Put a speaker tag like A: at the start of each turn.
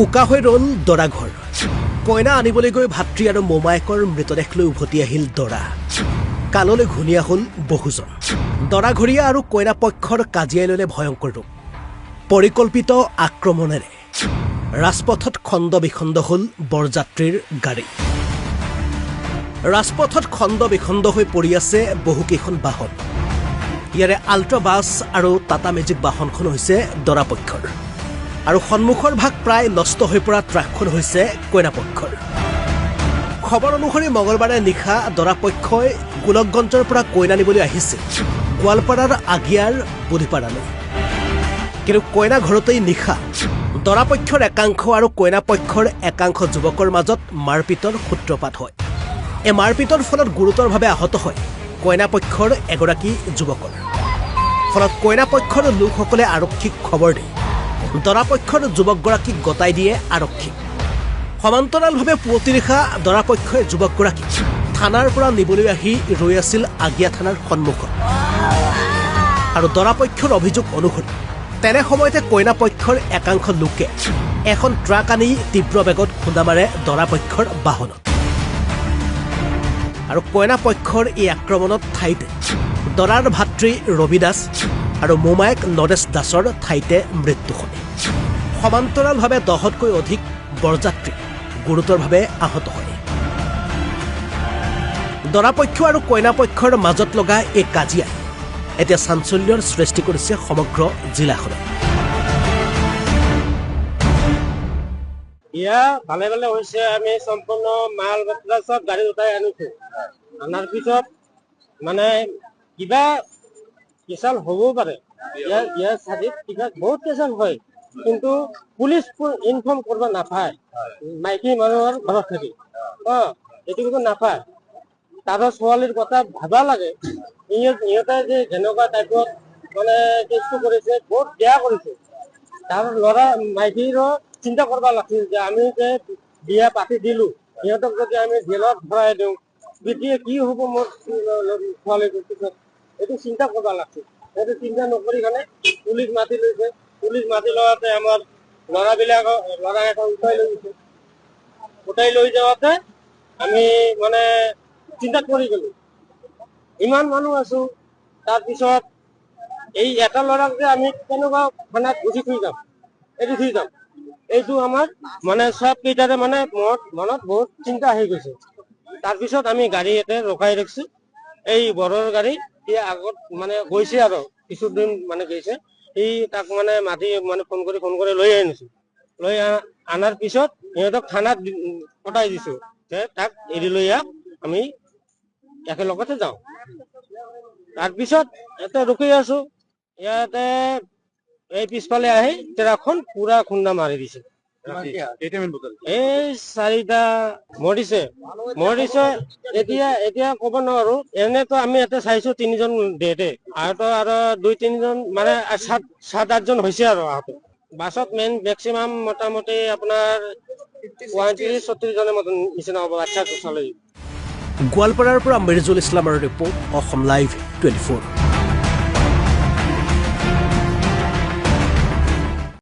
A: উকা হৈ ৰল দৰা ঘৰ কইনা আনিবলৈ গৈ ভাতৃ আৰু মোমায়েকৰ মৃতদেহ লৈ উভতি আহিল দৰা কাললৈ ঘূণীয়া হ'ল বহুজন দৰাঘৰীয়া আৰু কইনা পক্ষৰ কাজিয়াই ল'লে ভয়ংকৰ ৰূপ পৰিকল্পিত আক্ৰমণেৰে ৰাজপথত খণ্ড বিখণ্ড হ'ল বৰযাত্ৰীৰ গাড়ী ৰাজপথত খণ্ড বিখণ্ড হৈ পৰি আছে বহুকেইখন বাহন ইয়াৰে আল্ট্ৰা বাছ আৰু টাটা মেজিক বাহনখন হৈছে দৰা পক্ষৰ আৰু সন্মুখৰ ভাগ প্ৰায় নষ্ট হৈ পৰা ট্ৰাকখন হৈছে কইনা পক্ষৰ খবৰ অনুসৰি মঙলবাৰে নিশা দৰা পক্ষই গোলকগঞ্জৰ পৰা কইনা নিবলৈ আহিছিল গোৱালপাৰাৰ আগিয়াৰ বুধিপাৰালৈ কিন্তু কইনা ঘৰতেই নিশা দৰা পক্ষৰ একাংশ আৰু কইনা পক্ষৰ একাংশ যুৱকৰ মাজত মাৰপিটৰ সূত্ৰপাত হয় এই মাৰপিটৰ ফলত গুৰুতৰভাৱে আহত হয় কইনা পক্ষৰ এগৰাকী যুৱকৰ ফলত কইনা পক্ষৰ লোকসকলে আৰক্ষীক খবৰ দিয়ে দৰা পক্ষৰ যুৱকগৰাকীক গতাই দিয়ে আৰক্ষীক সমান্তৰালভাৱে পুৱতি নিশা দৰা পক্ষই যুৱকগৰাকীক থানাৰ পৰা নিবলৈ আহি ৰৈ আছিল আগিয়া থানাৰ সন্মুখত আৰু দৰা পক্ষৰ অভিযোগ অনুসৰি তেনে সময়তে কইনা পক্ষৰ একাংশ লোকে এখন ট্ৰাক আনি তীব্ৰ বেগত খুন্দা মাৰে দৰা পক্ষৰ বাহনত আৰু কইনা পক্ষৰ এই আক্ৰমণত ঠাইতে দৰাৰ ভাতৃ ৰবি দাস আৰু মোমায়েক নৰেশ দাসৰ ঠাইতে মৃত্যু হয় সমান্তৰালভাৱে 10তকৈ অধিক বৰযাত্ৰী গুৰুতৰভাৱে আহত হয় দৰা পক্ষ আৰু কইনা পক্ষৰ মাজত লগা এই কাজিয়া এতিয়া চাঞ্চল্যৰ সৃষ্টি কৰিছে সমগ্ৰ জিলাখনত
B: ভালে ভালে হৈছে আমি সম্পূৰ্ণ মাল বস্তু সব গাড়ী উঠাই আনিছো আনাৰ পিছত মানে কিবা কেচাল হ'বও পাৰে ইয়াৰ চাৰিত কিবা বহুত কেচাল হয় কিন্তু পুলিচ ইনফৰ্ম কৰিব নাপায় মাইকী মানুহৰ ঘৰত থাকি এইটো কিন্তু নাপায় তাৰ ছোৱালীৰ কথা ভাবা লাগে ইহঁতে যে যেনেকুৱা টাইপত মানে কেছটো কৰিছে বহুত বেয়া কৰিছে তাৰ ল'ৰা মাইকীৰো চিন্তা কৰিব লাগিছিল যে আমি যে বিয়া পাতি দিলো সিহঁতক যদি আমি জেলত ভৰাই দিওঁ তেতিয়া কি হ'ব মোৰ ছোৱালীৰ পিছত এইটো চিন্তা কৰিব লাগিছিল সেইটো চিন্তা নকৰি কাৰণে পুলিচ মাতি লৈছে পুলিচ মাতি লোৱাতে আমাৰ ল'ৰা এটা উঠাই লৈ যাওঁতে আমি মানে চিন্তা কৰি গলো ইমান মানুহ আছো তাৰপিছত এই এটা ল'ৰাক যে আমি কেনেকুৱা থানাত গুচি থৈ যাম এইটো আমাৰ মানে সব কেইটাৰে মানে মনত বহুত চিন্তা আহি গৈছে তাৰপিছত আমি গাড়ী এটা ৰখাই ৰাখিছো এই বৰৰ গাড়ী আগত মানে গৈছে আৰু কিছুদিন মানে গৈছে তাক মানে মাতি মানে ফোন কৰি লৈ আনিছো লৈ আনাৰ পিছত সিহঁতক থানাত পঠাই দিছো যে তাক এৰি লৈ আমি একেলগতে যাওঁ তাৰপিছত ইয়াতে ৰখি আছো ইয়াতে এই পিছফালে আহি ট্ৰাকখন পুৰা খুন্দা মাৰি দিছে এই 4টা মৰিছে এতিয়া ক'ব নোৱাৰো এনেতো আমি ইয়াতে চাইছো 3জন ডেটে আৰু 2-3জন মানে 7-8জন হৈছে আৰু আহত বাছত মেক্সিমাম মোটামুটি আপোনাৰ 35-40 জনৰ মতন নিচিনা হ'ব আচ্ছা চালৈ
A: গোৱালপাৰাৰ পৰা মিৰ্জুল ইছলামৰ ৰিপৰ্ট অসম লাইভ 24